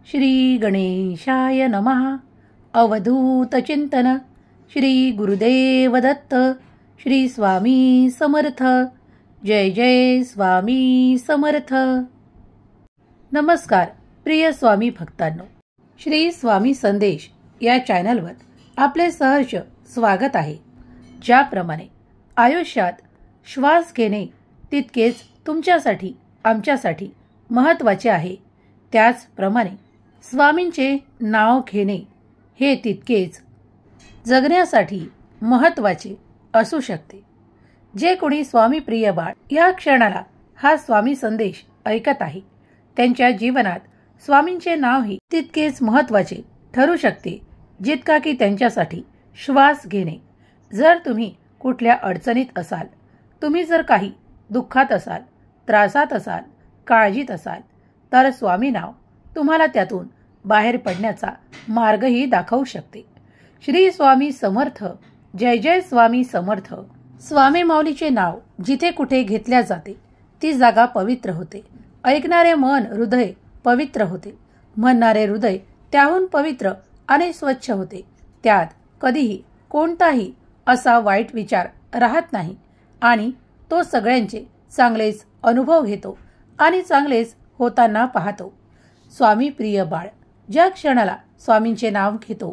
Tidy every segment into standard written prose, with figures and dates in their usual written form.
श्री गणेशाय नमः. अवधूत चिंतन. श्री गुरुदेव दत्त. श्री स्वामी समर्थ. जय जय स्वामी समर्थ. नमस्कार प्रिय स्वामी भक्तांनो, श्री स्वामी संदेश या चॅनलवर आपले सहर्ष स्वागत आहे. ज्याप्रमाणे आयुष्यात श्वास घेणे तितकेच तुमच्यासाठी आमच्यासाठी महत्त्वाचे आहे, त्याचप्रमाणे स्वामींचे नाव घेणे हे तितकेच जगण्यासाठी महत्त्वाचे असू शकते. जे कोणी स्वामी प्रिय बाळ या क्षणाला हा स्वामी संदेश ऐकत आहे, त्यांच्या जीवनात स्वामींचे नावही तितकेच महत्त्वाचे ठरू शकते जितका की त्यांच्यासाठी श्वास घेणे. जर तुम्ही कुठल्या अडचणीत असाल, तुम्ही जर काही दुःखात असाल, त्रासात असाल, काळजीत असाल, तर स्वामी नाव तुम्हाला त्यातून बाहेर पडण्याचा मार्गही दाखवू शकते. श्री स्वामी समर्थ. जय जय स्वामी समर्थ. स्वामी माऊलीचे नाव जिथे कुठे घेतल्या जाते ती जागा पवित्र होते. ऐकणारे मन हृदय पवित्र होते. म्हणणारे हृदय त्याहून पवित्र आणि स्वच्छ होते. त्यात कधीही कोणताही असा वाईट विचार राहत नाही आणि तो सगळ्यांचे चांगलेच अनुभव घेतो आणि चांगलेच होताना पाहतो. स्वामी प्रिय बाळ ज्या क्षणाला स्वामींचे नाव घेतो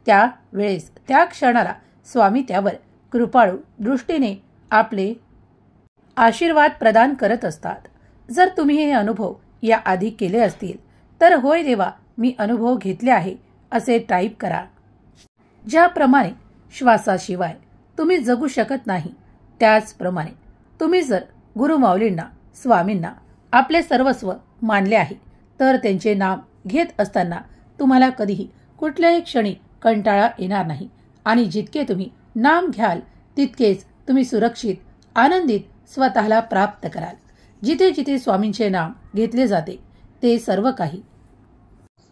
त्या वेळेस त्या क्षणाला स्वामी त्यावर कृपाळू दृष्टीने आपले आशीर्वाद प्रदान करत असतात. जर तुम्ही हे अनुभव या आधी केले असतील तर होय देवा मी अनुभव घेतले आहे असे टाईप करा. ज्याप्रमाणे श्वासाशिवाय तुम्ही जगू शकत नाही, त्याचप्रमाणे तुम्ही जर गुरु माऊलींना स्वामींना आपले सर्वस्व मानले आहे तर त्यांचे नाम घेत असताना तुम्हाला कधीही कुठल्याही क्षणी कंटाळा येणार नाही आणि जितके तुम्ही नाम घ्याल तितकेच तुम्ही सुरक्षित आनंदित स्वतःला प्राप्त कराल. जिथे जिथे स्वामींचे नाम घेतले जाते ते सर्व काही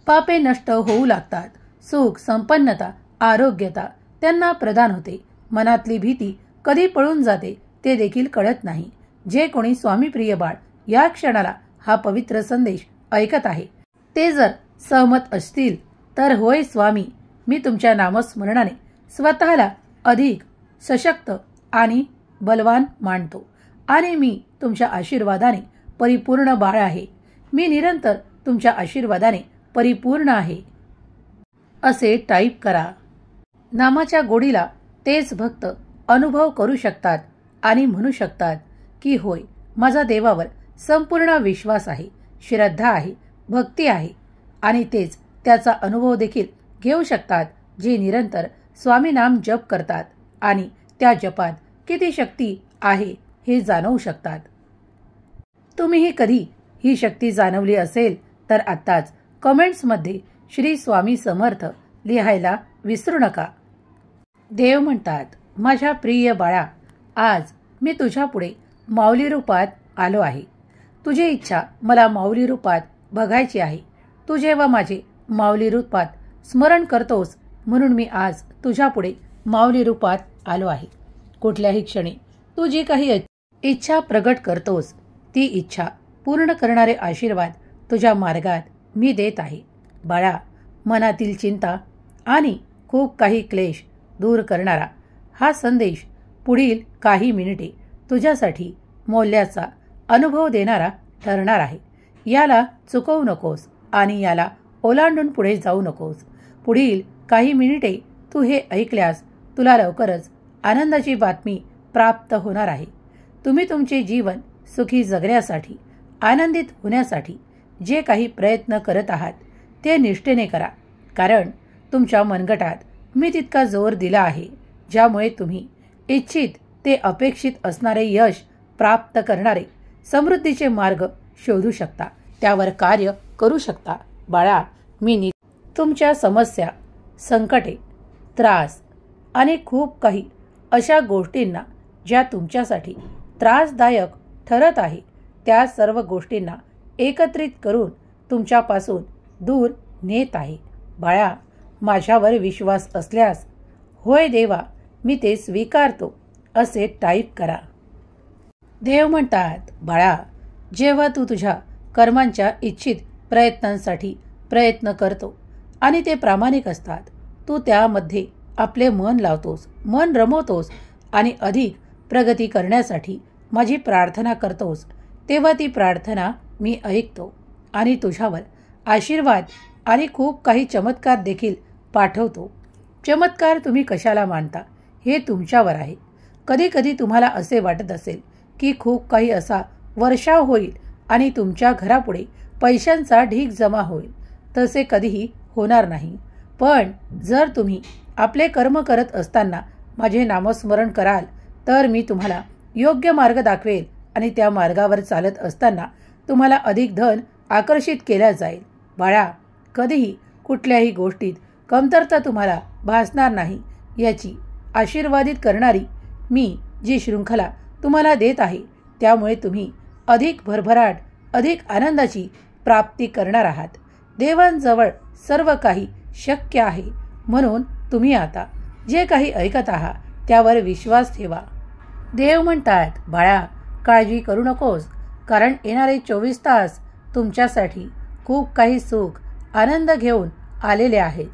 पापे नष्ट होऊ लागतात. सुख संपन्नता आरोग्यता त्यांना प्रदान होते. मनातली भीती कधी पळून जाते ते देखील कळत नाही. जे कोणी स्वामी प्रिय बाळ या क्षणाला हा पवित्र संदेश ऐकत आहे ते जर सहमत असतील तर होय स्वामी मी तुमच्या नामस्मरणाने स्वतःला अधिक सशक्त आणि बलवान मानतो आणि मी तुमच्या आशीर्वादाने परिपूर्ण बाळ आहे. मी निरंतर तुमच्या आशीर्वादाने परिपूर्ण आहे असे टाईप करा. नामाच्या गोडीला तेच भक्त अनुभव करू शकतात आणि म्हणू शकतात की होय माझा देवावर संपूर्ण विश्वास आहे, श्रद्धा आहे, भक्ती आहे आणि तेच त्याचा अनुभव देखील घेऊ शकतात जे निरंतर स्वामी नाम जप करतात आणि त्या जपात किती शक्ती आहे हे जाणवू शकतात. तुम्हीही कधी ही शक्ती जाणवली असेल तर आत्ताच कमेंट्समध्ये श्री स्वामी समर्थ लिहायला विसरू नका. देव म्हणतात, माझ्या प्रिय बाळा, आज मी तुझ्या पुढे माऊली रूपात आलो आहे. तुझी इच्छा मला माऊली रूपात बघायची आहे. तू जेव्हा माझे माऊली रूपात स्मरण करतोस म्हणून मी आज तुझ्या पुढे माऊली रूपात आलो आहे. कुठल्याही क्षणी तू जी काही इच्छा प्रगट करतोस ती इच्छा पूर्ण करणारे आशीर्वाद तुझ्या मार्गात मी देत आहे. बाळा, मनातील चिंता आणि खूप काही क्लेश दूर करणारा हा संदेश पुढील काही मिनिटे तुझ्यासाठी मौल्याचा अनुभव देणारा ठरणार आहे. याला चुकवू नकोस आणि याला ओलांडून पुढे जाऊ नकोस. पुढील काही मिनिटे तू हे ऐकल्यास तुला लवकरच आनंदाची बातमी प्राप्त होणार आहे. तुम्ही तुमचे जीवन सुखी जगण्यासाठी आनंदित होण्यासाठी जे काही प्रयत्न करत आहात ते निष्ठेने करा, कारण तुमच्या मनगटात मी तितका जोर दिला आहे ज्यामुळे तुम्ही इच्छित ते अपेक्षित असणारे यश प्राप्त करणारे समृद्धीचे मार्ग शोधू शकता, त्यावर कार्य करू शकता. बाळा, मी तुमच्या समस्या, संकटे, त्रास आणि खूप काही अशा गोष्टींना ज्या तुमच्यासाठी त्रासदायक ठरत आहे त्या सर्व गोष्टींना एकत्रित करून तुमच्यापासून दूर नेत आहे. बाळा, माझ्यावर विश्वास असल्यास होय देवा मी ते स्वीकारतो असे टाईप करा. देव म्हणतात, बाळा, जेव्हा तू तुझ्या कर्मांच्या इच्छित प्रयत्नांसाठी प्रयत्न करतो आणि ते प्रामाणिक असतात, तू त्यामध्ये आपले मन लावतोस, मन रमवतोस आणि अधिक प्रगती करण्यासाठी माझी प्रार्थना करतोस, तेव्हा ती प्रार्थना मी ऐकतो आणि तुझ्यावर आशीर्वाद आणि खूप काही चमत्कार देखील पाठवतो. चमत्कार तुम्ही कशाला मानता हे तुमच्यावर आहे. कधी कधी तुम्हाला असे वाटत असेल की खूप काही असा वर्षाव होईल आणि तुमच्या घरापुढे पैशांचा ढीग जमा होईल. तसे कधीही होणार नाही. पण जर तुम्ही आपले कर्म करत असताना माझे नामस्मरण कराल तर मी तुम्हाला योग्य मार्ग दाखवेल आणि त्या मार्गावर चालत असताना तुम्हाला अधिक धन आकर्षित केल्या जाईल. बाळा, कधीही कुठल्याही गोष्टीत कमतरता तुम्हाला भासणार नाही याची आशीर्वादित करणारी मी जी शृंखला तुम्हाला देत आहे, त्यामुळे तुम्ही अधिक भरभराट, अधिक आनंदाची प्राप्ती करणार आहात. देवांजवळ सर्व काही शक्य आहे, म्हणून तुम्ही आता जे काही ऐकत आहात त्यावर विश्वास ठेवा. देव म्हणतात, बाळा, काळजी करू नकोस, कारण येणारे 24 तास तुमच्यासाठी खूप काही सुख, आनंद घेऊन आलेले आहेत.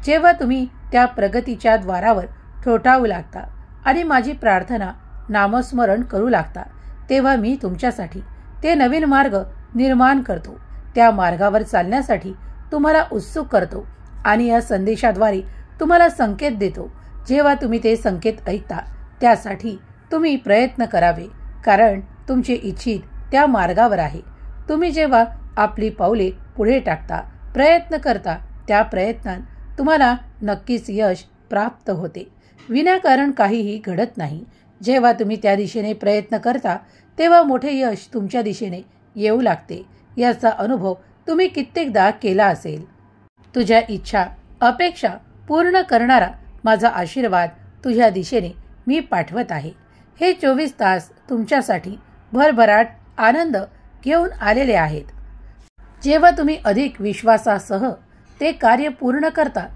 जेव्हा तुम्ही त्या प्रगतीच्या द्वारावर ठोठावू लागता आणि माझी प्रार्थना, नामस्मरण करू लागता, तेव्हा मी तुमच्यासाठी ते नवीन मार्ग निर्माण करतो. त्या मार्गावर चालण्यासाठी तुम्हाला उत्सुक करतो आणि या संदेशाद्वारे तुम्हाला संकेत देतो. जेव्हा तुम्ही ते संकेत ऐकता त्यासाठी तुम्ही प्रयत्न करावे, कारण तुमचे इच्छित त्या मार्गावर आहे. तुम्ही जेव्हा आपली पावले पुढे टाकता, प्रयत्न करता, त्या प्रयत्नात तुम्हाला नक्कीच यश प्राप्त होते. विनाकारण काहीही घडत नाही. जेव्हा तुम्ही त्या दिशेने प्रयत्न करता तेव्हा मोठे यश तुमच्या दिशेने येऊ लागते. याचा अनुभव तुम्ही कित्येकदा केला असेल. तुझ्या इच्छा, अपेक्षा पूर्ण करणारा माझा आशीर्वाद तुझ्या दिशेने मी पाठवत आहे. हे 24 तास तुमच्यासाठी भरभराट आनंद घेऊन आलेले आहेत. जेव्हा तुम्ही अधिक विश्वासासह ते कार्य पूर्ण करता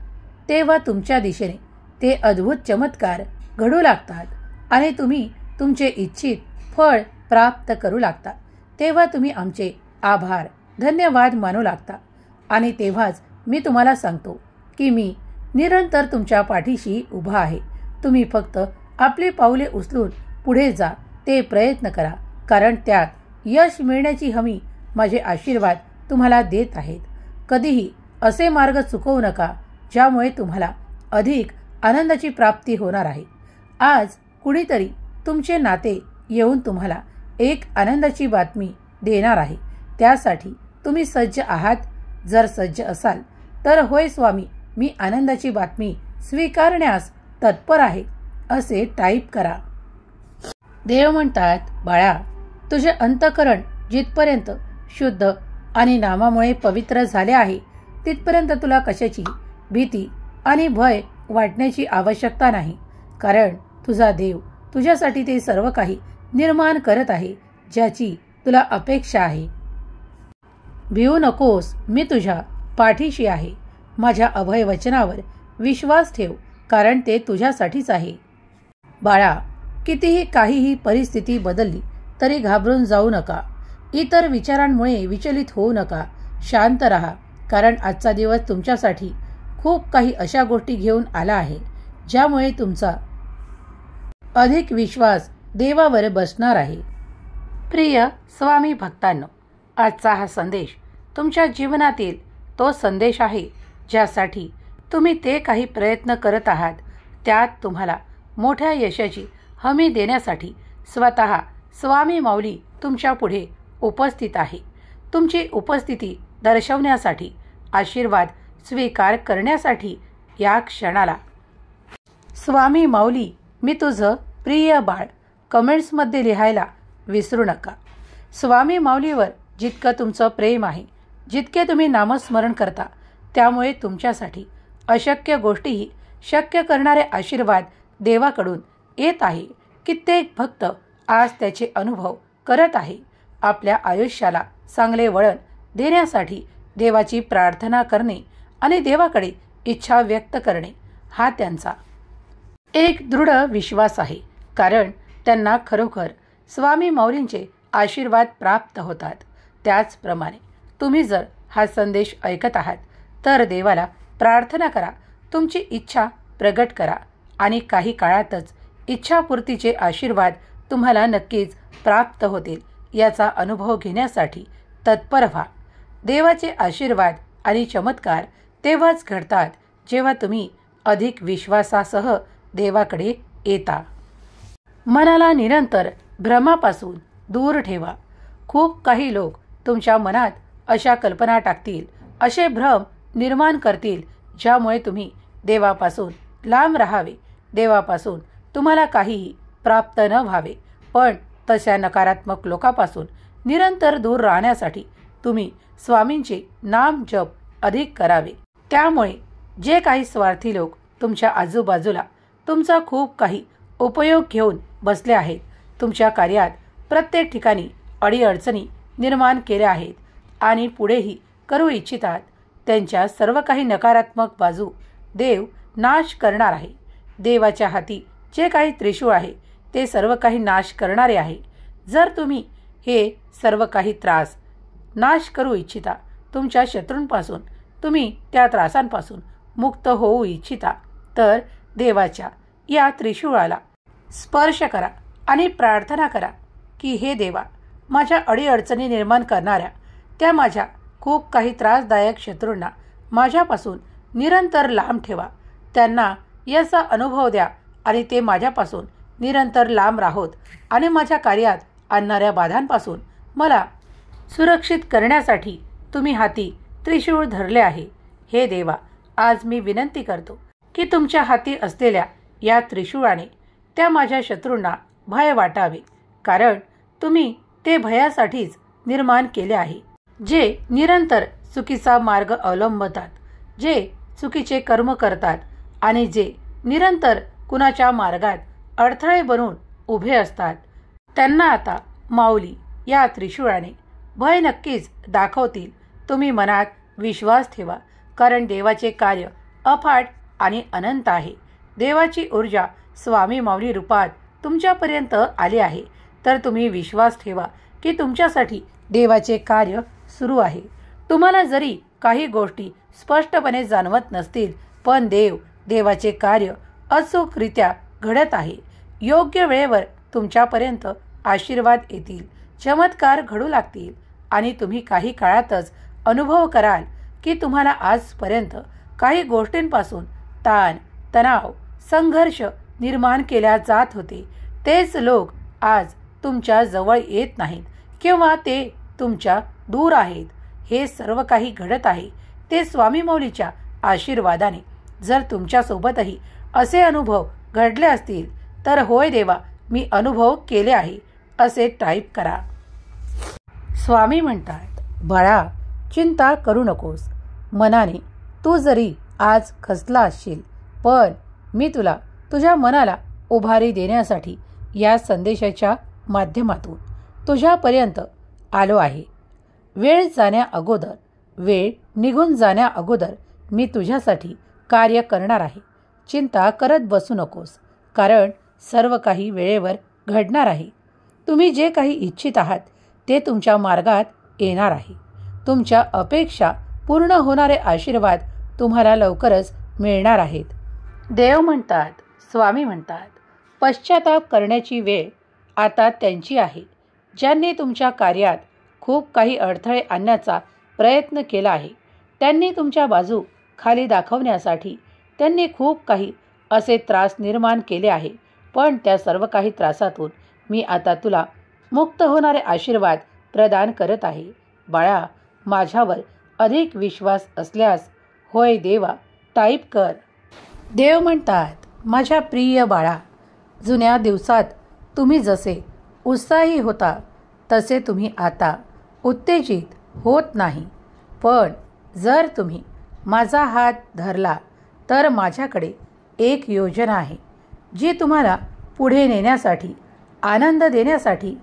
तेव्हा तुमच्या दिशेने ते अद्भुत चमत्कार घडू लागतात आणि तुम्ही तुमचे इच्छित फळ प्राप्त करू लागता. तेव्हा तुम्ही आमचे आभार, धन्यवाद मानू लागता आणि तेव्हाच मी तुम्हाला सांगतो की मी निरंतर तुमच्या पाठीशी उभा आहे. तुम्ही फक्त आपली पावले उचलून पुढे जा, ते प्रयत्न करा, कारण त्यात यश मिळण्याची हमी माझे आशीर्वाद तुम्हाला देत आहेत. कधीही असे मार्ग चुकवू नका ज्यामुळे तुम्हाला अधिक आनंदाची प्राप्ती होणार आहे. आज कुणीतरी तुमचे नाते येऊन तुम्हाला एक आनंदाची बातमी देणार आहे. त्यासाठी तुम्ही सज्ज आहात? जर सज्ज असाल तर होय स्वामी, मी आनंदाची बातमी स्वीकारण्यास तत्पर आहे असे टाईप करा. देव म्हणतात, बाळा, तुझे अंतःकरण जिथपर्यंत शुद्ध आणि नामामुळे पवित्र झाले आहे तिथपर्यंत तुला कशाची भीती आणि भय वाटण्याची आवश्यकता नाही, कारण तुझा देव तुझ्यासाठी ते सर्व काही निर्माण करत आहे ज्याची तुला अपेक्षा आहे. भिवू नकोस, मी तुझ्या पाठीशी आहे. माझ्या अभय वचनावर विश्वास ठेव, कारण ते तुझ्यासाठीच आहे. बाळा, कितीही काहीही परिस्थिती बदलली तरी घाबरून जाऊ नका. इतर विचारांमुळे विचलित होऊ नका. शांत राहा, कारण आजचा दिवस तुमच्यासाठी खूप काही अशा गोष्टी घेऊन आला आहे ज्यामुळे तुमचा अधिक विश्वास देवावर बसणार आहे. प्रिय स्वामी भक्तांनो, आजचा हा संदेश तुमच्या जीवनातील तो संदेश आहे ज्यासाठी तुम्ही ते काही प्रयत्न करत आहात. त्यात तुम्हाला मोठ्या यशाची हमी देण्यासाठी स्वतः स्वामी माऊली तुमच्या पुढे उपस्थित आहे. तुमची उपस्थिती दर्शवण्यासाठी, आशीर्वाद स्वीकार करण्यासाठी या क्षणाला स्वामी माऊली मी तुझं प्रिय बाळ कमेंट्समध्ये लिहायला विसरू नका. स्वामी माऊलीवर जितकं तुमचं प्रेम आहे, जितके तुम्ही नामस्मरण करता, त्यामुळे तुमच्यासाठी अशक्य गोष्टीही शक्य करणारे आशीर्वाद देवाकडून येत आहे. कित्येक भक्त आज त्याचे अनुभव करत आहे. आपल्या आयुष्याला चांगले वळण देण्यासाठी देवाची प्रार्थना करणे आणि देवाकडे इच्छा व्यक्त करणे हा त्यांचा एक दृढ विश्वास आहे, कारण त्यांना खरोखर स्वामी माऊलींचे आशीर्वाद प्राप्त होतात. त्याचप्रमाणे तुम्ही जर हा संदेश ऐकत आहात तर देवाला प्रार्थना करा, तुमची इच्छा प्रगट करा आणि काही काळातच इच्छापूर्तीचे आशीर्वाद तुम्हाला नक्कीच प्राप्त होतील याचा अनुभव घेण्यासाठी तत्पर व्हा. देवाचे आशीर्वाद आणि चमत्कार तेव्हाच घडतात जेव्हा तुम्ही अधिक विश्वासासह देवाकडे येता. मनाला निरंतर भ्रमापासून दूर ठेवा. खूप काही लोक तुमच्या मनात अशा कल्पना टाकतील, असे भ्रम निर्माण करतील ज्यामुळे तुम्ही देवापासून लांब राहावे, देवापासून तुम्हाला काहीही प्राप्त न व्हावे. पण तशा नकारात्मक लोकांपासून निरंतर दूर राहण्यासाठी तुम्ही स्वामींचे नाम जप अधिक करावे. त्यामुळे जे काही स्वार्थी लोक तुमच्या आजूबाजूला तुमचा खूप काही उपयोग घेऊन बसले आहेत, तुमच्या कार्यात प्रत्येक ठिकाणी अडीअडचणी निर्माण केल्या आहेत आणि पुढेही करू इच्छितात, त्यांच्या सर्व काही नकारात्मक बाजू देव नाश करणार आहे. देवाच्या हाती जे काही त्रिशूळ आहे ते सर्व काही नाश करणारे आहे. जर तुम्ही हे सर्व काही त्रास नाश करू इच्छिता, तुमच्या शत्रूंपासून तुम्ही त्या त्रासांपासून मुक्त होऊ इच्छिता, तर देवाच्या या त्रिशूळाला स्पर्श करा आणि प्रार्थना करा की हे देवा, माझ्या अडीअडचणी निर्माण करणाऱ्या त्या माझ्या खूप काही त्रासदायक शत्रूंना माझ्यापासून निरंतर लांब ठेवा. त्यांना याचा अनुभव द्या आणि ते माझ्यापासून निरंतर लांब राहोत आणि माझ्या कार्यात आणणाऱ्या बाधांपासून मला सुरक्षित करण्यासाठी तुम्ही हाती त्रिशूळ धरले आहे. हे देवा, आज मी विनंती करतो की तुमच्या हाती असलेल्या या त्रिशूळाने त्या माझ्या शत्रूंना भय वाटावे, कारण तुम्ही ते भयासाठीच निर्माण केले आहे. जे निरंतर चुकीचा मार्ग अवलंबतात, जे चुकीचे कर्म करतात आणि जे निरंतर कुणाच्या मार्गात अडथळे बनून उभे असतात, त्यांना आता माऊली या त्रिशूळाने भय नक्कीच दाखवतील. तुम्ही मनात विश्वास ठेवा, कारण देवाचे कार्य अफाट आणि अनंत आहे. देवाची ऊर्जा स्वामी माऊली रूपात तुमच्यापर्यंत आली आहे, तर तुम्ही विश्वास ठेवा की तुमच्यासाठी देवाचे कार्य सुरू आहे. तुम्हाला जरी काही गोष्टी स्पष्टपणे जाणवत नसतील, पण देवाचे कार्य अचूकरित्या घडत आहे. योग्य वेळेवर तुमच्यापर्यंत आशीर्वाद येतील, चमत्कार घडू लागतील आणि तुम्ही काही काळातच अनुभव कराल की तुम्हाला आजपर्यंत काही गोष्टींपासून ताण, तणाव, संघर्ष निर्माण केल्या जात होते, तेच लोक आज तुमच्या जवळ येत नाहीत किंवा ते तुमच्या दूर आहेत. हे सर्व काही घडत आहे ते स्वामी माऊलीच्या आशीर्वादाने. जर तुमच्यासोबतही असे अनुभव घडले असतील तर होय देवा, मी अनुभव केले आहे असे टाईप करा. स्वामी म्हणतात, बाळा, चिंता करू नकोस. मनाने तू जरी आज खचला असशील, पण मी तुला तुझ्या मनाला उभारी देण्यासाठी या संदेशाच्या माध्यमातून तुझ्यापर्यंत आलो आहे. वेळ जाण्याअगोदर, वेळ निघून जाण्याअगोदर मी तुझ्यासाठी कार्य करणार आहे. चिंता करत बसू नकोस, कारण सर्व काही वेळेवर घडणार आहे. तुम्ही जे काही इच्छित आहात ते तुमच्या मार्गात येणार आहे. तुमच्या अपेक्षा पूर्ण होणारे आशीर्वाद तुम्हाला लवकरच मिळणार आहेत. देव म्हणतात, स्वामी म्हणतात, पश्चाताप करण्याची वेळ आता त्यांची आहे. ज्यांनी तुमच्या कार्यात खूप काही अडथळे आणण्याचा प्रयत्न केला आहे, त्यांनी तुमच्या बाजू खाली दाखवण्यासाठी त्यांनी खूप काही असे त्रास निर्माण केले आहे. पण त्या सर्व काही त्रासातून मी आता तुला मुक्त होणारे आशीर्वाद प्रदान करत आहे. बाळा, माझ्यावर अधिक विश्वास असल्यास होय देवा टाईप कर. देव म्हणतात, माझ्या प्रिय बाळा, जुन्या दिवसात तुम्ही जसे उत्साही होता तसे तुम्ही आता उत्तेजित होत नाही. पण जर तुम्ही माझा हात धरला तर माझ्याकडे एक योजना आहे जी तुम्हाला पुढे नेण्यासाठी, आनंद देण्यासाठी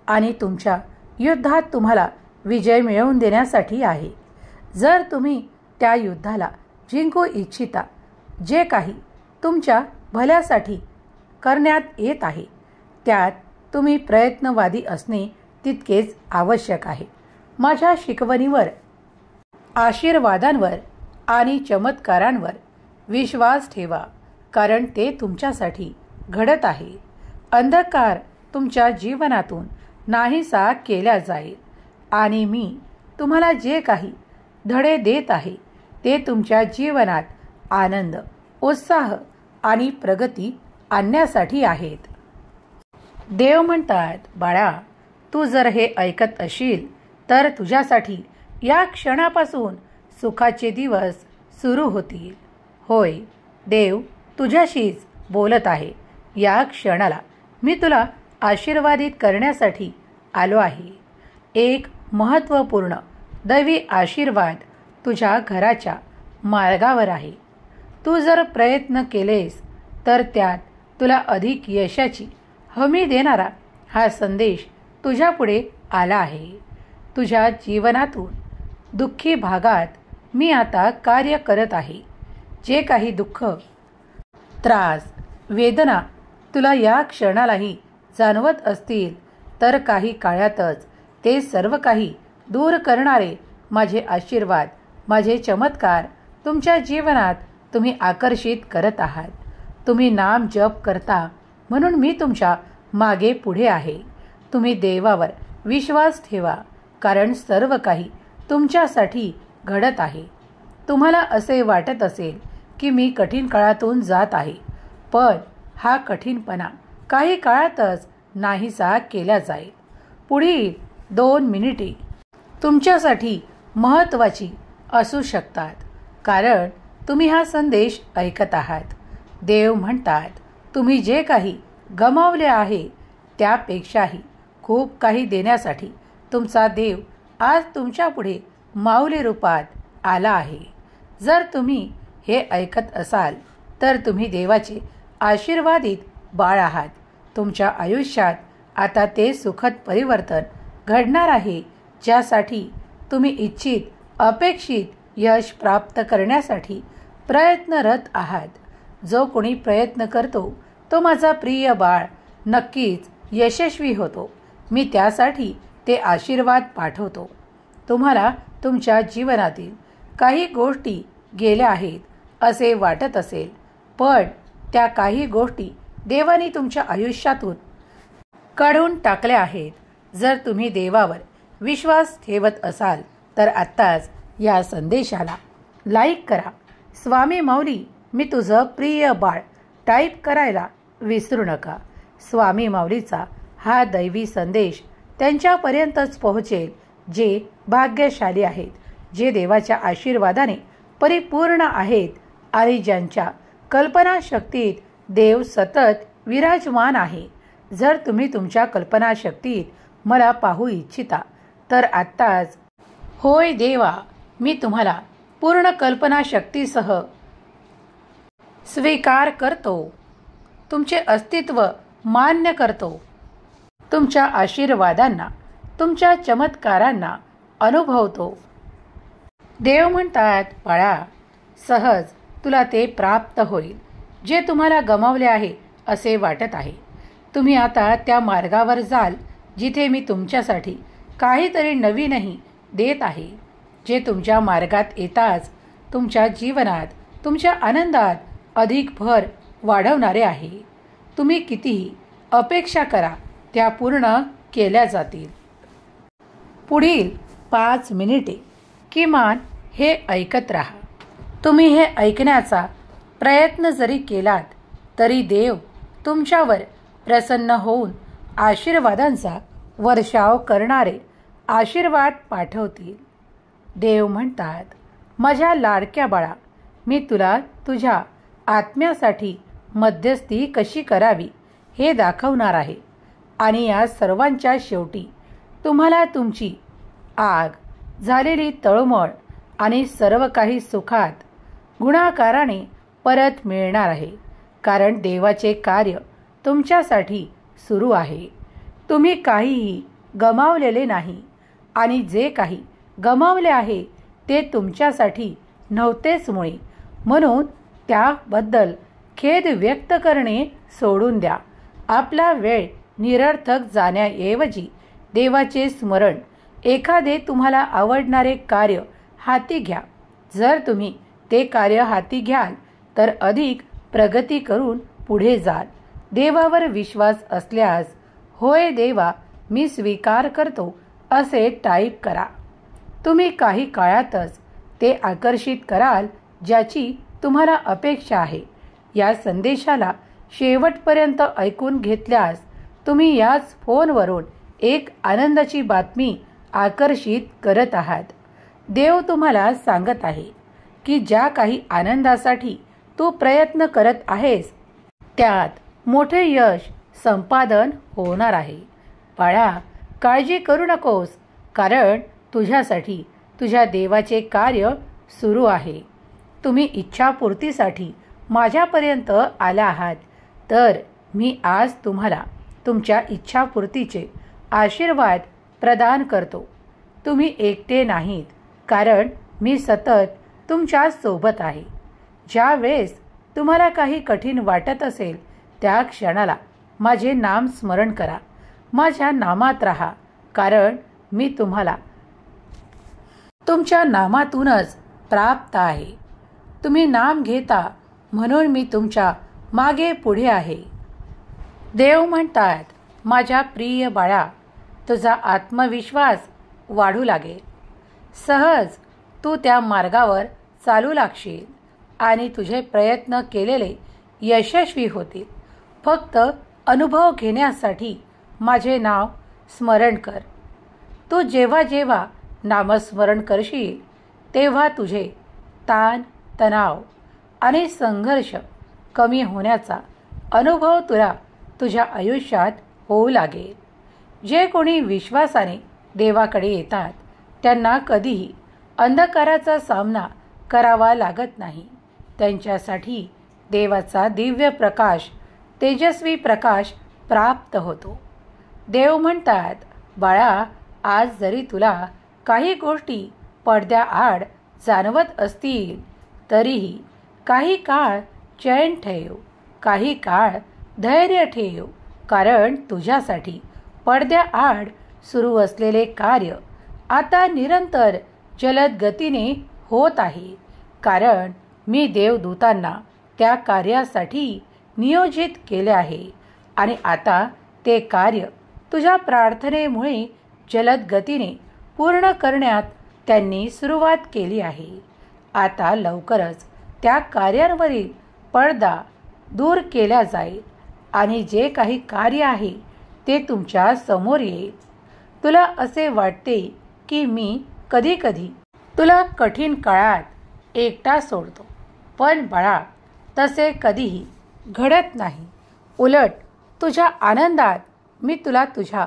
आणि तुमच्या युद्धात तुम्हाला विजय मिळवून देण्यासाठी आहे. जर तुम्ही त्या युद्धाला जिंकू इच्छिता, जे काही तुमच्या भल्यासाठी करण्यात येत आहे त्यात तुम्ही प्रयत्नवादी असणे तितकेच आवश्यक आहे. माझ्या शिकवणीवर आशीर्वादांवर आणि चमत्कारांवर विश्वास ठेवा, कारण ते तुमच्यासाठी घडत आहे. अंधकार तुमच्या जीवनातून नाहीसा केला जाईल आणि मी तुम्हाला जे काही धडे देत आहे ते तुमच्या जीवनात आनंद, उत्साह आणि प्रगती आणण्यासाठी आहेत. देव म्हणतात, बाळा, तू जर हे ऐकत असशील तर तुझ्यासाठी या क्षणापासून सुखाचे दिवस सुरू होतील. होय, देव तुझ्याशीच बोलत आहे. या क्षणाला मी तुला आशीर्वादित करण्यासाठी आलो आहे. एक महत्त्वपूर्ण दैवी आशीर्वाद तुझ्या घराच्या मार्गावर आहे. तू जर प्रयत्न केलेस तर त्यात तुला अधिक यशाची हमी देणारा हा संदेश तुझ्यापुढे आला आहे. तुझ्या जीवनातून दुःखी भागात मी आता कार्य करत आहे. जे काही दुःख, त्रास, वेदना तुला या क्षणालाही जाणवत असतील तर काही काळातच ते सर्व काही दूर करणारे माझे आशीर्वाद, माझे चमत्कार तुमच्या जीवनात तुम्ही आकर्षित करत आहात. तुम्ही नाम जप करता म्हणून मी तुमच्या मागे पुढे आहे. तुम्ही देवावर विश्वास ठेवा, कारण सर्व काही तुमच्यासाठी घडत आहे. तुम्हाला असे वाटत असेल की मी कठीण काळातून जात आहे, पण हा कठीणपणा काही काळातच नाहीसा केला जाईल. पुढील 2 मिनिटे तुमच्यासाठी महत्त्वाची असू शकतात, कारण तुम्ही हा संदेश ऐकत आहात. देव म्हणतात, तुम्ही जे काही गमावले आहे त्यापेक्षाही खूप काही देण्यासाठी तुमचा देव आज तुमच्या पुढे माऊली रूपात आला आहे. जर तुम्ही हे ऐकत असाल तर तुम्ही देवाचे आशीर्वादित बाळ आहात. तुमच्या आयुष्यात आता ते सुखद परिवर्तन घडणार आहे, ज्यासाठी तुम्ही इच्छित, अपेक्षित यश प्राप्त करण्यासाठी प्रयत्नरत आहात. जो कोणी प्रयत्न करतो तो माझा प्रिय बाळ नक्कीच यशस्वी होतो. मी त्यासाठी ते आशीर्वाद पाठवतो. तुम्हाला तुमच्या जीवनातील काही गोष्टी गेल्या आहेत असे वाटत असेल, पण त्या काही गोष्टी देवाने तुमच्या आयुष्यातून काढून टाकल्या आहेत. जर तुम्ही देवावर विश्वास ठेवत असाल तर आत्ताच या संदेशाला लाईक करा. स्वामी माऊली मी तुझं प्रिय बाळ टाईप करायला विसरू नका. स्वामी माऊलीचा हा दैवी संदेश त्यांच्यापर्यंतच पोहोचेल जे भाग्यशाली आहेत, जे देवाच्या आशीर्वादाने परिपूर्ण आहेत आणि ज्यांच्या कल्पनाशक्तीत देव सतत विराजमान आहे. जर तुम्ही तुमच्या कल्पनाशक्तीत मला पाहू इच्छिता तर आत्ताच होय देवा मी तुम्हाला पूर्ण कल्पनाशक्तीसह स्वीकार करतो. तुमचे अस्तित्व मान्य करतो. तुमच्या आशीर्वादांना, तुमच्या चमत्कारांना अनुभवतो. देव म्हणतात, बाळा, सहज तुला ते प्राप्त होईल जे तुम्हाला गमावले आहे असे वाटत आहे. तुम्ही आता त्या मार्गावर जाल जिथे मी तुमच्यासाठी काहीतरी नवीनही देत आहे, जे तुमच्या मार्गात येताच तुमच्या जीवनात, तुमच्या आनंदात अधिक भर वाढवणारे आहे. तुम्ही कितीही अपेक्षा करा त्या पूर्ण केल्या जातील. पुढील 5 मिनिटे किमान हे ऐकत राहा. तुम्ही हे ऐकण्याचा प्रयत्न जरी केलात तरी देव तुमच्यावर प्रसन्न होऊन आशीर्वादांचा वर्षाव करणारे आशीर्वाद पाठवतील. देव म्हणतात, माझ्या लाडक्या बाळा, मी तुला तुझ्या आत्म्यासाठी मध्यस्थी कशी करावी हे दाखवणार आहे आणि या सर्वांच्या शेवटी तुम्हाला तुमची आग, झालेली तळमळ आणि सर्व काही सुखात गुणाकाराने परत मिळणार आहे. कारण देवाचे कार्य तुमच्यासाठी सुरू आहे. तुम्ही काहीही गमावलेले नाही आणि जे काही गमावले आहे ते तुमच्यासाठी नव्हतेच मुळे. म्हणून त्याबद्दल खेद व्यक्त करणे सोडून द्या. आपला वेळ निरर्थक जाण्याऐवजी देवाचे स्मरण, एखादे तुम्हाला आवडणारे कार्य हाती घ्या. जर तुम्ही ते कार्य हाती घ्याल तर अधिक प्रगती करून पुढे जाल. देवावर विश्वास असल्यास होय देवा मी स्वीकार करतो असे टाईप करा. तुम्ही काही काळातच ते आकर्षित कराल ज्याची तुम्हाला अपेक्षा आहे. या संदेशाला शेवटपर्यंत ऐकून घेतल्यास तुम्ही याच फोनवरून एक आनंदाची बातमी आकर्षित करत आहात. देव तुम्हाला सांगत आहे की ज्या काही आनंदासाठी तू प्रयत्न करत आहेस त्यात मोठे यश संपादन होणार आहे. बाळा, काळजी करू नकोस, कारण तुझ्यासाठी तुझ्या देवाचे कार्य सुरू आहे. तुम्ही इच्छापूर्तीसाठी माझ्यापर्यंत आला आहात तर मी आज तुम्हाला तुमच्या इच्छापूर्तीचे आशीर्वाद प्रदान करतो. तुम्ही एकटे नाहीत, कारण मी सतत तुमच्या सोबत आहे. ज्या वेळेस तुम्हाला काही कठीण वाटत असेल त्या क्षणाला माझे नाम स्मरण करा. माझ्या नामात राहा, कारण मी तुम्हाला तुमच्या नामातूनच प्राप्त आहे. तुम्ही नाम घेता म्हणून मी तुमच्या मागे पुढे आहे. देव म्हणतात, माझ्या प्रिय बाळा, तुझा आत्मविश्वास वाढू लागेल. सहज तू त्या मार्गावर चालू लागशील आणि तुझे प्रयत्न केलेले यशस्वी होतील. फक्त अनुभव घेण्यासाठी माझे नाव स्मरण कर. तू जेव्हा जेव्हा नामस्मरण करशील तेव्हा तुझे ताण, तणाव आणि संघर्ष कमी होण्याचा अनुभव तुला तुझ्या आयुष्यात होऊ लागेल. जे कोणी विश्वासाने देवाकडे येतात त्यांना कधीही अंधकाराचा सामना करावा लागत नाही. त्यांच्यासाठी देवाचा दिव्य प्रकाश, तेजस्वी प्रकाश प्राप्त होतो. देव म्हणतात, बाळा, आज जरी तुला काही गोष्टी पडद्याआड जाणवत असतील तरीही काही काळ चैन ठेव, काही काळ धैर्य ठेव, कारण तुझ्यासाठी पडद्याआड सुरू असलेले कार्य आता निरंतर जलद गतीने होत आहे. कारण मी देवदूतांना त्या कार्यासाठी नियोजित केले आहे आणि आता ते कार्य तुझ्या प्रार्थनेमुळे जलद गतीने पूर्ण करण्यात त्यांनी सुरुवात केली आहे. आता लवकरच त्या कार्यांवरील पडदा दूर केला जाईल आणि जे काही कार्य आहे ते तुमच्या समोर येईल. तुला असे वाटते की मी कधी कधी तुला कठीण काळात एकटा सोडतो, पण बाळा, तसे कधीही घडत नाही. उलट तुझ्या आनंदात मी तुला तुझ्या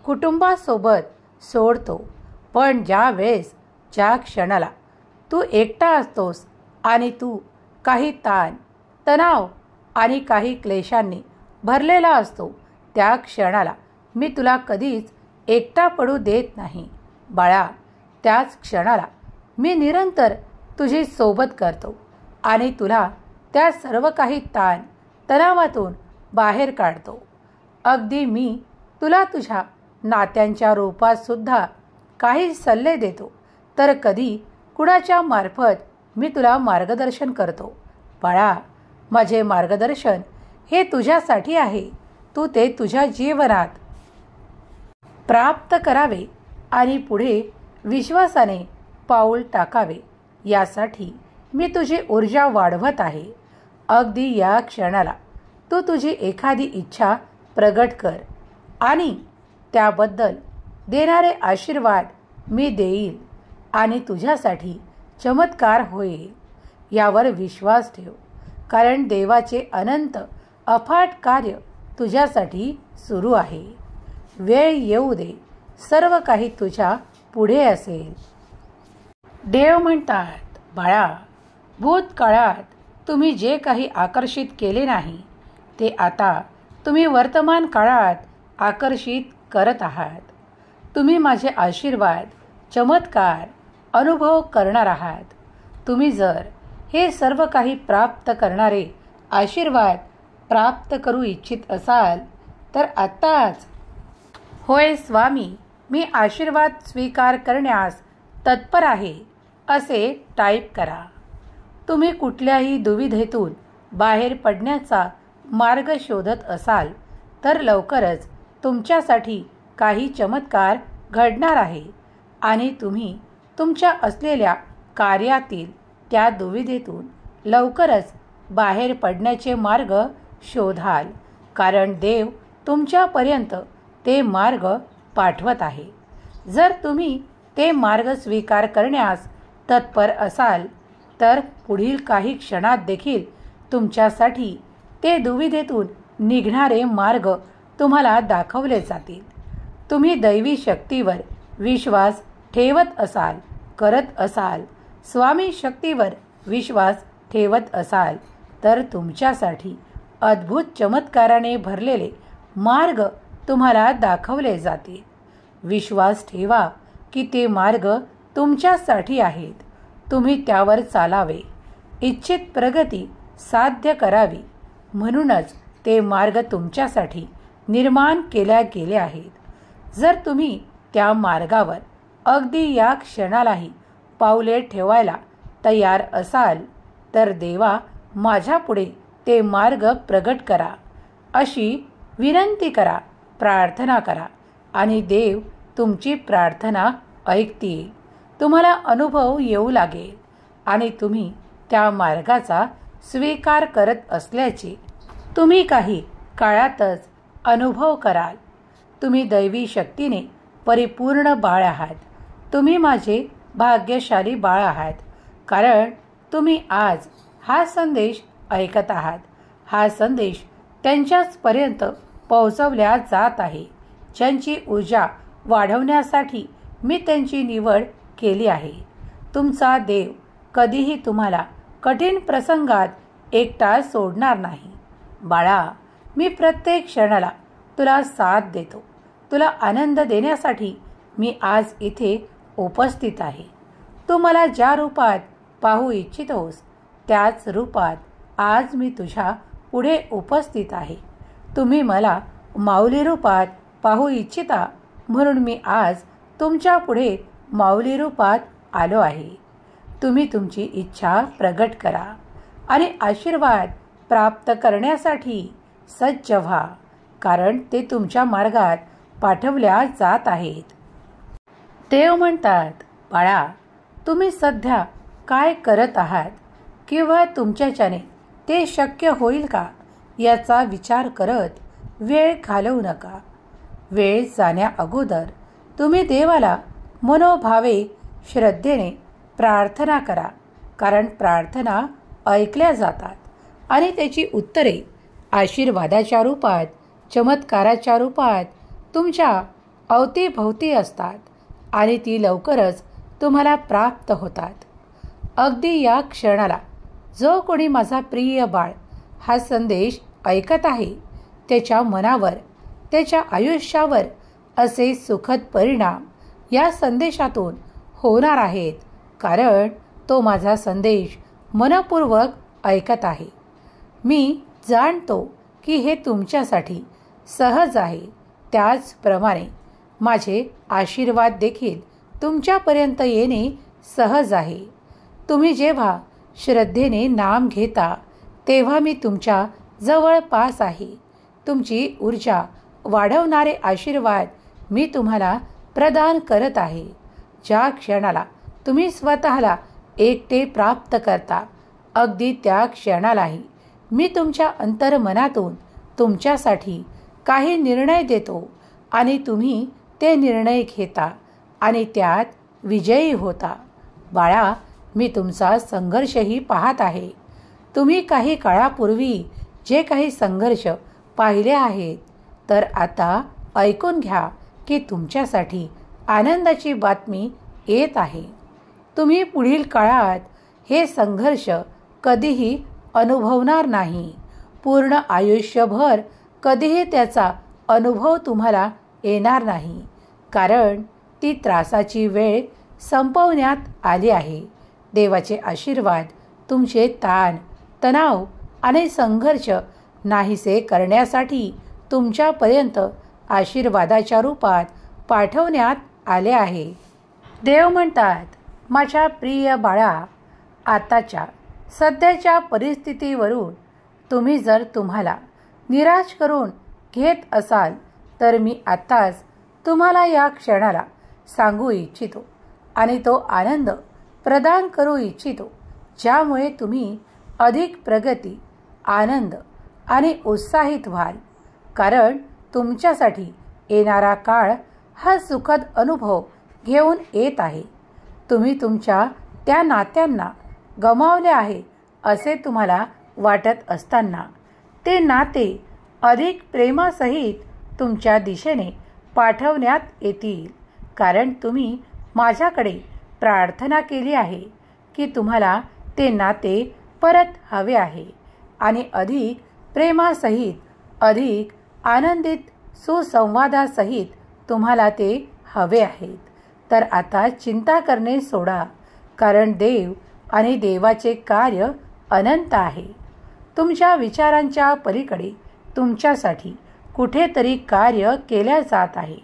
कुटुंबासोबत सोडतो. पण ज्या वेळेस, ज्या क्षणाला तू एकटा असतोस आणि तू काही ताण, तणाव आणि काही क्लेशांनी भरलेला असतो त्या क्षणाला मी तुला कधीच एकटा पडू देत नाही. बाळा, त्याच क्षणाला मी निरंतर तुझी सोबत करतो आणि तुला त्या सर्व काही ताण, तणावातून बाहेर काढतो. अगदी मी तुला तुझ्या नात्यांच्या रूपात सुद्धा काही सल्ले देतो, तर कधी कुणाच्या मार्फत मी तुला मार्गदर्शन करतो. बाळा, माझे मार्गदर्शन हे तुझ्यासाठी आहे. तू ते तुझ्या जीवनात प्राप्त करावे आणि पुढे विश्वासाने पाऊल टाकावे यासाठी मी तुझी ऊर्जा वाढवत आहे. अगदी या क्षणाला तू तुझी एखादी इच्छा प्रगट कर आणि त्याबद्दल देणारे आशीर्वाद मी देईल आणि तुझ्यासाठी चमत्कार होईल. यावर विश्वास ठेव, कारण देवाचे अनंत अफाट कार्य तुझ्यासाठी सुरू आहे. वेळ येऊ दे, सर्व काही तुझ्या पुढे असेल. देव म्हणतात, बाळा, भूतकाळात तुम्ही जे काही आकर्षित केले नाही ते आता तुम्ही वर्तमान काळात आकर्षित करत आहात. तुम्ही माझे आशीर्वाद, चमत्कार अनुभव करणार आहात. तुम्ही जर हे सर्व काही प्राप्त करणारे आशीर्वाद प्राप्त करू इच्छित असाल तर आत्ताच होय स्वामी, मी आशीर्वाद स्वीकार करण्यास तत्पर आहे असे टाईप करा. तुम्ही कुठल्याही दुविधेतून बाहेर पडण्याचा मार्ग शोधत असाल तर लवकरच तुमच्यासाठी काही चमत्कार घडणार आहे आणि तुम्ही तुमच्या असलेल्या कार्यातील त्या दुविधेतून लवकरच बाहेर पडण्याचे मार्ग शोधाल, कारण देव तुमच्यापर्यंत ते मार्ग पाठवत आहे. जर तुम्ही ते मार्ग स्वीकार करण्यास तत्पर असाल तर पुढील काही क्षणात देखील तुमच्यासाठी ते दुविधेतून निघणारे मार्ग तुम्हाला दाखवले जातील. तुम्ही दैवी शक्तीवर विश्वास ठेवत असाल, करत असाल, स्वामी शक्तीवर विश्वास ठेवत असाल तर तुमच्यासाठी अद्भुत चमत्काराने भरलेले मार्ग तुम्हाला दाखवले जातील. विश्वास ठेवा की ते मार्ग तुमच्यासाठी आहेत. तुम्ही त्यावर चालावे, इच्छित प्रगती साध्य करावी, म्हणूनच ते मार्ग तुमच्यासाठी निर्माण केल्या गेले आहेत. जर तुम्ही त्या मार्गावर अगदी या क्षणालाही पावले ठेवायला तयार असाल तर देवा माझ्यापुढे ते मार्ग प्रगट करा अशी विनंती करा, प्रार्थना करा आणि देव तुमची प्रार्थना ऐकतील. तुम्हाला अनुभव येऊ लागेल आणि तुम्ही त्या मार्गाचा स्वीकार करत असल्याचे तुम्ही काही काळातच अनुभव कराल. तुम्ही दैवी शक्तीने परिपूर्ण बाळ आहात. तुम्ही माझे भाग्यशाली बाळ आहात, कारण तुम्ही आज हा संदेश ऐकत आहात. हा संदेश त्यांच्याचपर्यंत पोहोचवल्या जात आहे ज्यांची ऊर्जा वाढवण्यासाठी मी त्यांची निवड केली आहे. तुमचा देव कधीही तुम्हाला कठीण प्रसंगात एकटा सोडणार नाही. बाळा, मी प्रत्येक क्षणाला तुला साथ देतो. तुला आनंद देण्यासाठी मी आज इथे उपस्थित आहे. तू मला ज्या रूपात पाहू इच्छितोस त्याच रूपात आज मी तुझ्या पुढे उपस्थित आहे. तुम्ही मला माऊली रूपात पाहू इच्छिता म्हणून मी आज तुमच्या पुढे माऊली रूपात आलो आहे. तुम्ही तुमची इच्छा प्रगट करा आणि आशीर्वाद प्राप्त करण्यासाठी सज्ज व्हा, कारण ते तुमच्या मार्गात पाठवल्या जात आहेत. देव म्हणतात, बाळा, तुम्ही सध्या काय करत आहात किंवा तुमच्याच्याने ते शक्य होईल का याचा विचार करत वेळ घालवू नका. वेळ जाण्या अगोदर तुम्ही देवाला मनोभावे श्रद्धेने प्रार्थना करा, कारण प्रार्थना ऐकल्या जातात आणि त्याची उत्तरे आशीर्वादाच्या रूपात, चमत्काराच्या रूपात तुमच्या अवतीभोवती असतात आणि ती लवकरच तुम्हाला प्राप्त होतात. अगदी या क्षणाला जो कोणी माझा प्रिय बाळ हा संदेश ऐकत आहे त्याच्या मनावर, त्याच्या आयुष्यावर असे सुखद परिणाम या संदेशातून होणार आहेत, कारण तो माझा संदेश मनपूर्वक ऐकत आहे. मी जाणतो की हे तुमच्यासाठी सहज आहे. त्याचप्रमाणे माझे आशीर्वाद देखील तुमच्यापर्यंत येणे सहज आहे. तुम्ही जेव्हा श्रद्धेने नाम घेता तेव्हा मी तुमच्या जवळपास आहे. तुमची ऊर्जा वाढवणारे आशीर्वाद मी तुम्हाला प्रदान करत आहे. ज्या क्षणाला तुम्ही स्वतःला एकटे प्राप्त करता अगदी त्या क्षणालाही मी तुमच्या अंतर्मनातून तुमच्यासाठी काही निर्णय देतो आणि तुम्ही ते निर्णय घेता आणि त्यात विजयी होता. बाळा, मी तुमचा संघर्षही पाहत आहे. तुम्ही काही काळापूर्वी जे काही संघर्ष पाहिले आहेत तर आता ऐकून घ्या की तुमच्यासाठी आनंदाची बातमी येत आहे. तुम्ही पुढील काळात हे संघर्ष कधीही अनुभवणार नाही. पूर्ण आयुष्यभर कधीही त्याचा अनुभव तुम्हाला येणार नाही, कारण ती त्रासाची वेळ संपवण्यात आली आहे. देवाचे आशीर्वाद तुमचे ताण, तणाव आणि संघर्ष नाहीसे करण्यासाठी तुमच्यापर्यंत आशीर्वादाच्या रूपात पाठवण्यात आले आहे. देव म्हणतात, माझ्या प्रिय बाळा, आताच्या सध्याच्या परिस्थितीवरून तुम्ही जर तुम्हाला निराश करून घेत असाल तर मी आत्ताच तुम्हाला या क्षणाला सांगू इच्छितो आणि तो आनंद प्रदान करू इच्छितो ज्यामुळे तुम्ही अधिक प्रगती, आनंद आणि उत्साहित व्हाल. कारण तुमच्यासाठी येणारा काळ हा सुखद अनुभव घेऊन येत आहे. तुम्ही तुमच्या त्या नात्यांना गमावले आहे असे तुम्हाला वाटत असताना ते नाते अधिक प्रेमासहित तुमच्या दिशेने पाठवण्यात येतील. कारण तुम्ही माझ्याकडे प्रार्थना केली आहे की तुम्हाला ते नाते परत हवे आहे आणि अधिक प्रेमासहित, अधिक आनंदित सुसंवादासहित तुम्हाला ते हवे आहेत. तर आता चिंता करणे सोडा, कारण देव आणि देवाचे कार्य अनंत आहे. तुमच्या विचारांच्या पलीकडे तुमच्यासाठी कुठेतरी कार्य केल्या जात आहे.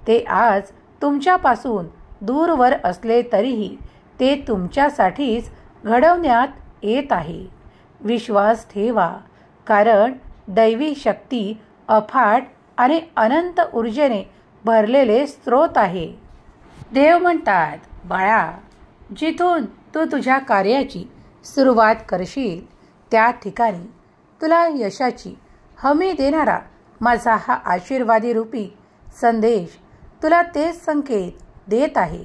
ते आज तुमच्यापासून दूरवर असले तरीही ते तुमच्यासाठीच घडवण्यात येत आहे. विश्वास ठेवा, कारण दैवी शक्ती अफाट आणि अनंत ऊर्जेने भरलेले स्रोत आहे. देव म्हणतात, बाळा, जिथून तू तुझ्या कार्याची सुरुवात करशील त्या ठिकाणी तुला यशाची हमी देणारा माझा हा आशीर्वादी रूपी संदेश तुला तेच संकेत देत आहे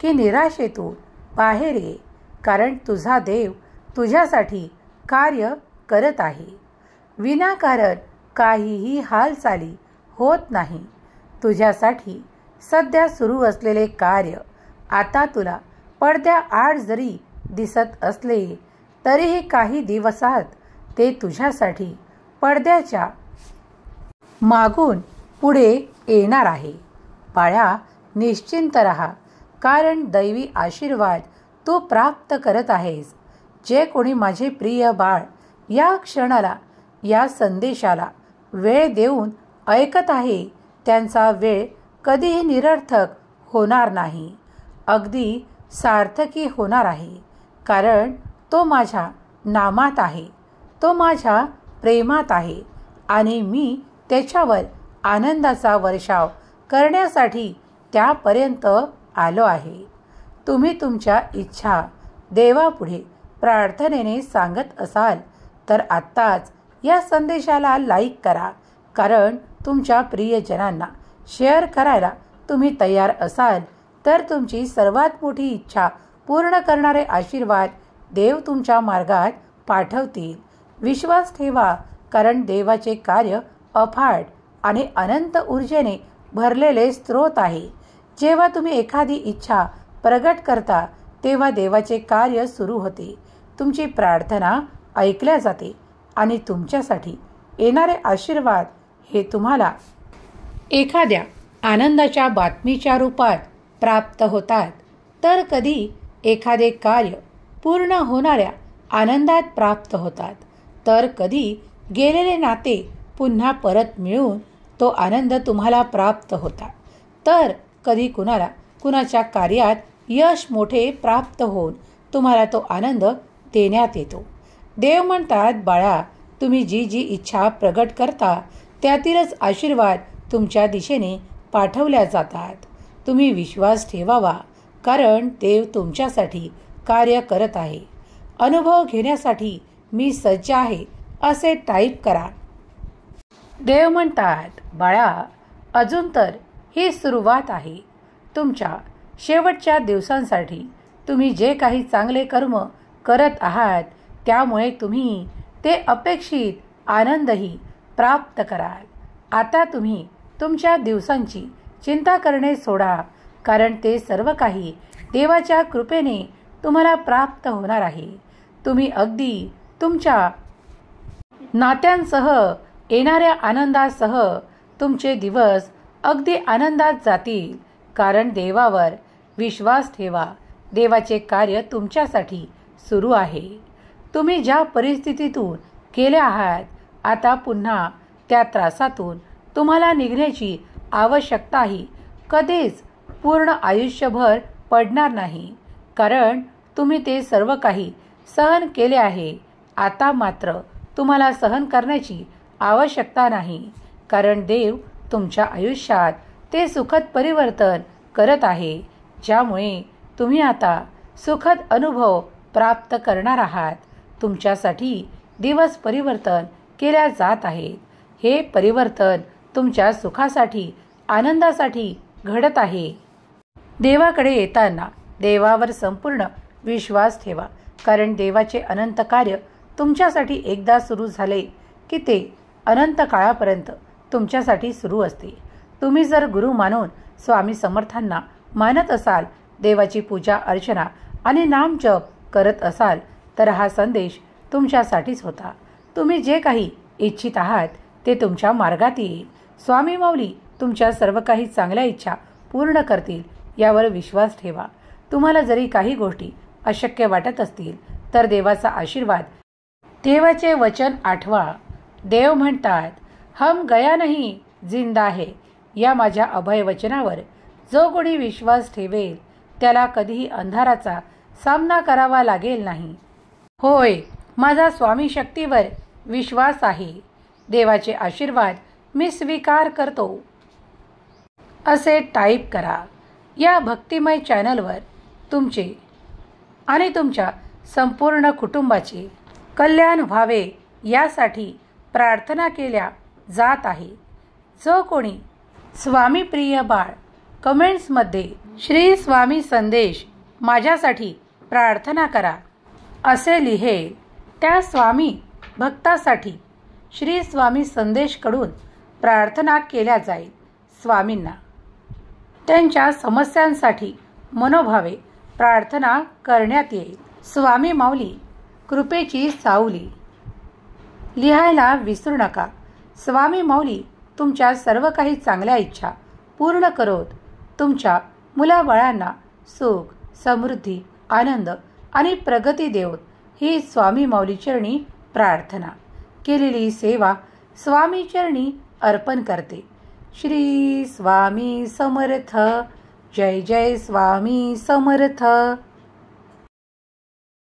की निराशेतून बाहेर ये, कारण तुझा देव तुझ्यासाठी कार्य करत आहे. विनाकारण काहीही हालचाली होत नाही. तुझ्यासाठी सध्या सुरू असलेले कार्य आता तुला पडद्याआड जरी दिसत असले तरीही काही दिवसात ते तुझ्यासाठी पडद्याच्या मागून पुढे येणार आहे. बाळा, निश्चिंत रहा, कारण दैवी आशीर्वाद तू प्राप्त करत आहेस. जे कोणी माझे प्रिय बाळ या क्षणाला, या संदेशाला वेळ देऊन ऐकत आहे त्यांचा वेळ कधीही निरर्थक होणार नाही, अगदी सार्थकी होणार आहे. कारण तो माझ्या नामात आहे, तो माझ्या प्रेमात आहे आणि मी त्याच्यावर आनंदाचा वर्षाव करण्यासाठी त्यापर्यंत आलो आहे. तुम्ही तुमच्या इच्छा देवापुढे प्रार्थनेने सांगत असाल तर आत्ताच या संदेशाला लाईक करा, कारण तुमच्या प्रियजनांना शेअर करायला तुम्ही तयार असाल तर तुमची सर्वात मोठी इच्छा पूर्ण करणारे आशीर्वाद देव तुमच्या मार्गात पाठवतील. विश्वास ठेवा, कारण देवाचे कार्य अफाट आणि अनंत ऊर्जेने भरलेले स्रोत आहे. जेव्हा तुम्ही एखादी इच्छा प्रगट करता तेव्हा देवाचे कार्य सुरू होते. तुमची प्रार्थना ऐकल्या जाते आणि तुमच्यासाठी येणारे आशीर्वाद हे तुम्हाला एखाद्या आनंदाच्या बातमीच्या रूपात प्राप्त होतात, तर कधी एखादे कार्य पूर्ण होणाऱ्या आनंदात प्राप्त होतात, तर कधी गेलेले नाते पुन्हा परत मिळून तो आनंद तुम्हाला प्राप्त होता, तर कधी कुणाच्या कार्यात यश मोठे प्राप्त होऊन तुम्हाला तो आनंद देण्यात येतो. देव म्हणतात, बाळा, तुम्ही जी जी इच्छा प्रगट करता त्यातीलच आशीर्वाद तुमच्या दिशेने पाठवल्या जातात. तुम्ही विश्वास ठेवावा, कारण देव तुमच्यासाठी कार्य करत आहे. अनुभव घेण्यासाठी मी सज्ज आहे असे टाईप करा. देव म्हणतात, बाळा, अजून तर ही सुरुवात आहे. तुमच्या शेवटच्या दिवसांसाठी तुम्ही जे काही चांगले कर्म करत आहात त्यामुळे तुम्ही ते अपेक्षित आनंदही प्राप्त कराल. आता तुम्ही तुमच्या दिवसांची चिंता करणे सोडा, कारण ते सर्व काही देवाच्या कृपेने तुम्हाला प्राप्त होणार आहे. तुम्ही अगदी तुमच्या नात्यांसह येणाऱ्या आनंदासह तुमचे दिवस अगदी आनंदात जातील. कारण देवावर विश्वास ठेवा, देवाचे कार्य तुमच्यासाठी सुरू आहे. तुम्ही ज्या परिस्थितीतून गेले आहात, आता पुन्हा त्या त्रासातून तुम्हाला निघण्याची आवश्यकताही कधीच पूर्ण आयुष्यभर पडणार नाही. कारण तुम्ही ते सर्व काही सहन केले आहे. आता मात्र तुम्हाला सहन करण्याची आवश्यकता नाही, कारण देव तुमच्या आयुष्यात ते सुखद परिवर्तन करत आहे, ज्यामुळे तुम्ही आता सुखद अनुभव प्राप्त करणार आहात. तुमच्यासाठी दिवस परिवर्तन केल्या जात आहेत. हे परिवर्तन तुमच्या सुखासाठी, आनंदासाठी घडत आहे. देवाकडे येताना देवावर संपूर्ण विश्वास ठेवा, कारण देवाचे अनंत कार्य तुमच्यासाठी एकदा सुरू झाले की ते अनंत काळापर्यंत तुमच्यासाठी सुरू असते. तुम्ही जर गुरु मानून स्वामी समर्थांना मानत असाल, देवाची पूजा अर्चना आणि नामजप करत असाल, तर हा संदेश तुमच्यासाठीच होता. तुम्ही जे काही इच्छित आहात ते तुमच्या मार्गात येईल. स्वामी माऊली तुमच्या सर्व काही चांगल्या इच्छा पूर्ण करतील, यावर विश्वास ठेवा. तुम्हाला जरी काही गोष्टी अशक्य वाटत असतील तर देवाचा आशीर्वाद, देवाचे वचन आठवा. देव म्हणतात, हम गया नहीं जिंदा है. या माझ्या अभय वचनावर जो कोणी विश्वास ठेवेल त्याला कधीही अंधाराचा सामना करावा लागेल नाही. होय, माझा स्वामी शक्तीवर विश्वास आहे. देवाचे आशीर्वाद मी स्वीकार करतो असे टाईप करा. या भक्तिमय चॅनलवर तुमचे आणि तुमच्या संपूर्ण कुटुंबाचे कल्याण व्हावे यासाठी प्रार्थना केल्या जात आहे. जो कोणी स्वामी प्रिय बाळ कमेंट्समध्ये श्री स्वामी संदेश माझ्यासाठी प्रार्थना करा असे लिहेल, त्या स्वामी भक्तासाठी श्री स्वामी संदेशकडून प्रार्थना केल्या जाईल. स्वामींना त्यांच्या समस्यांसाठी मनोभावे प्रार्थना करण्यात येईल. स्वामी माऊली कृपेची सावली लिहायला विसरू नका. स्वामी माऊली तुमच्या सर्व काही चांगल्या इच्छा पूर्ण करोत. तुमच्या मुलाबाळांना सुख, समृद्धी, आनंद आणि प्रगती देवोत ही स्वामी माऊली चरणी प्रार्थना. केलेली सेवा स्वामी चरणी अर्पण करते. श्री स्वामी समर्थ. जय जय स्वामी समर्थ.